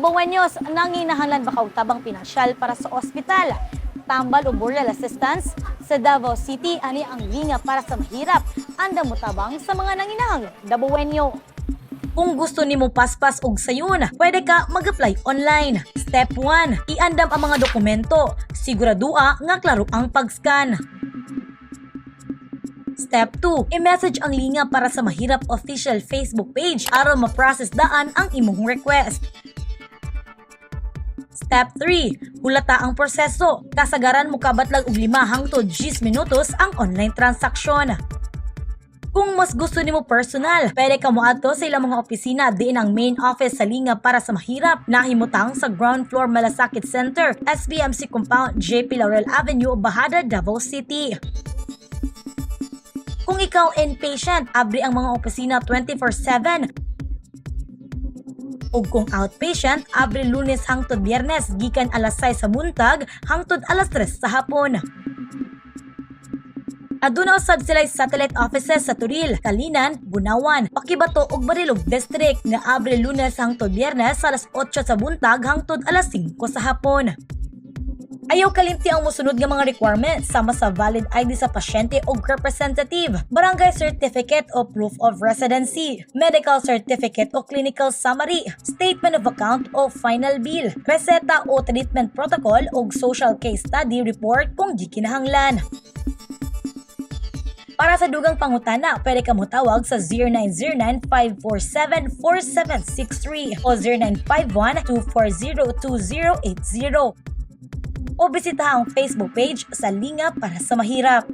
Dabawenyos, nanginahanglan ba kautabang pinansyal para sa ospital? Tambal o burial assistance sa Davao City, ani ang linga para sa mahirap. Anda mo tabang sa mga nanginahang Dabawenyo. Kung gusto nimo paspas og sayon, pwede ka mag-apply online. Step 1, iandam ang mga dokumento. Siguradua nga klaro ang pag-scan. Step 2, i-message ang linga para sa mahirap official Facebook page aron ma-process daan ang imong request. Step 3, hulata ang proseso. Kasagaran mo kabatlag og 5 hangtod 10 minutos ang online transaksyon. Kung mas gusto nimo personal, pwede ka moadto sa ilang mga opisina diin ang main office sa linga para sa mahirap. Nahimutang sa ground floor Malasakit Center, SBMC Compound, JP Laurel Avenue, Bahada, Davao City. Kung ikaw inpatient, abri ang mga opisina 24/7. Ug kung outpatient, abri Lunes hangtod Biyernes gikan alas 6 sa buntag hangtod alas 3 sa hapon. Aduna usab sila satellite offices sa Turil, Kalinan, Bunawan, Pakibato ug Marilog District nga abri Lunes hangtod Biyernes alas 8 sa buntag hangtod alas 5 sa hapon. Ayaw kalimti ang musunod nga mga requirements sama sa valid ID sa pasyente o representative, barangay certificate o proof of residency, medical certificate o clinical summary, statement of account o final bill, reseta o treatment protocol o social case study report kung di kinahanglan. Para sa dugang pangutana, pwede ka motawag sa 0909-547-4763 o 0951-240-2080 o bisita ang Facebook page sa Linga para sa Mahirap.